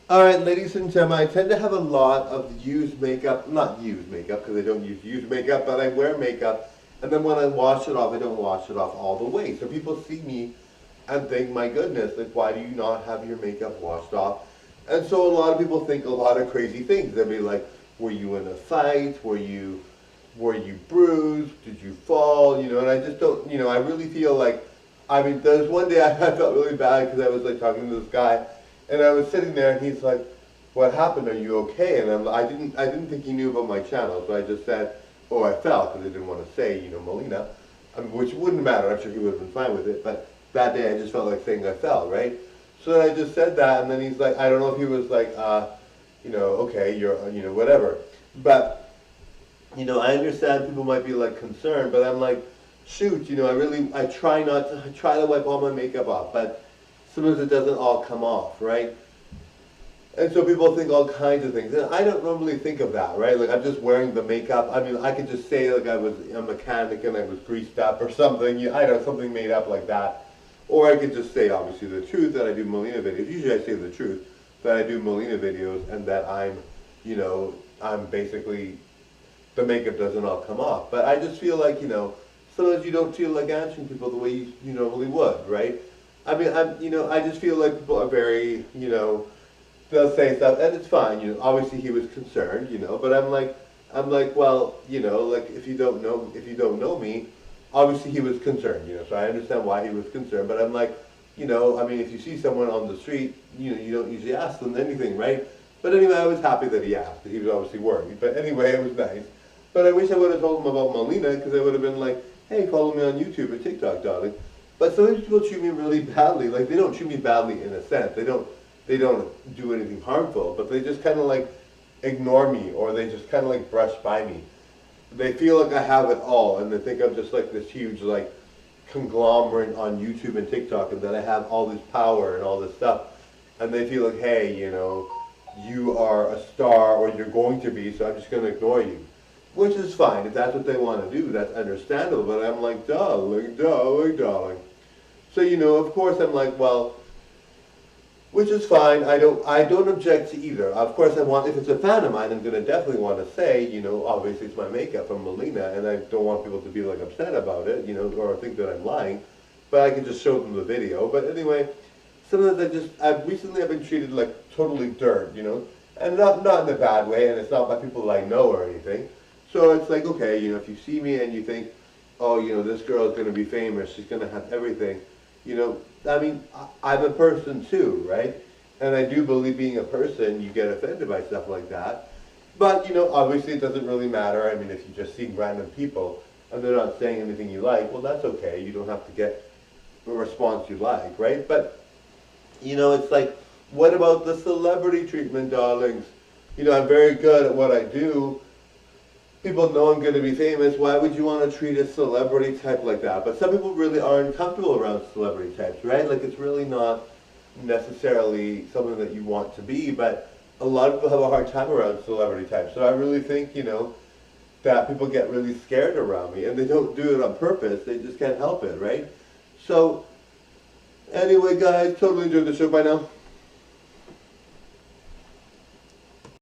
Alright, ladies and gentlemen, I tend to have a lot of used makeup, not used makeup because I don't use used makeup, but I wear makeup, and then when I wash it off, I don't wash it off all the way. So people see me and think, my goodness, like why do you not have your makeup washed off? And so a lot of people think a lot of crazy things. They'll be like, were you in a fight? Were you bruised? Did you fall? You know, and I just don't, I really feel like, I mean, there's one day I felt really bad because I was like talking to this guy, and I was sitting there, and he's like, "What happened? Are you okay?" And I didn't think he knew about my channel, so I just said, "Oh, I fell," because I didn't want to say, Molina, which wouldn't matter. I'm sure he would have been fine with it. But that day, I just felt like saying I fell, right? So then I just said that, and then he's like, I don't know if he was like, okay, you're, whatever. But I understand people might be like concerned, but I'm like, shoot, I try to wipe all my makeup off, but sometimes it doesn't all come off, right? And so people think all kinds of things. And I don't normally think of that, right? Like I'm just wearing the makeup. I mean, I could just say like I was a mechanic and I was greased up or something. I don't know, something made up like that. Or I could just say obviously the truth that I do Molina videos. Usually I say the truth that I do Molina videos and that I'm basically, the makeup doesn't all come off. But I just feel like, sometimes you don't feel like answering people the way you normally would, right? I mean, I just feel like people are very, they'll say stuff, and it's fine, obviously he was concerned, but I'm like, well, like if you don't know me, obviously he was concerned, so I understand why he was concerned, but I'm like, I mean, if you see someone on the street, you don't usually ask them anything, right? But anyway, I was happy that he asked, he was obviously worried, but anyway, it was nice. But I wish I would have told him about Molina, because I would have been like, hey, follow me on YouTube or TikTok, darling. But sometimes people treat me really badly. Like they don't treat me badly in a sense. They don't do anything harmful, but they just kind of like ignore me, or they just kind of like brush by me. They feel like I have it all, and they think I'm just like this huge like conglomerate on YouTube and TikTok, and that I have all this power and all this stuff. And they feel like, hey, you are a star, or you're going to be, so I'm just going to ignore you. Which is fine. If that's what they want to do, that's understandable. But I'm like, darling, darling, darling. So, of course I'm like, well, which is fine. I don't object to either. Of course if it's a fan of mine, I'm going to definitely want to say, obviously it's my makeup from Molina, and I don't want people to be like upset about it, or think that I'm lying. But I can just show them the video. But anyway, sometimes recently I've been treated like totally dirt, and not in a bad way, and it's not by people I know or anything. So it's like, okay, if you see me and you think, oh, this girl is going to be famous, she's going to have everything, I mean, I'm a person too, right? And I do believe being a person, you get offended by stuff like that. But, obviously it doesn't really matter. I mean, if you just see random people and they're not saying anything you like, well, that's okay. You don't have to get a response you like, right? But, it's like, what about the celebrity treatment, darlings? I'm very good at what I do. People know I'm going to be famous. Why would you want to treat a celebrity type like that? But some people really are uncomfortable around celebrity types, right? Like it's really not necessarily something that you want to be, but a lot of people have a hard time around celebrity types. So I really think, that people get really scared around me, and they don't do it on purpose. They just can't help it, right? So anyway, guys, totally enjoyed the show by now.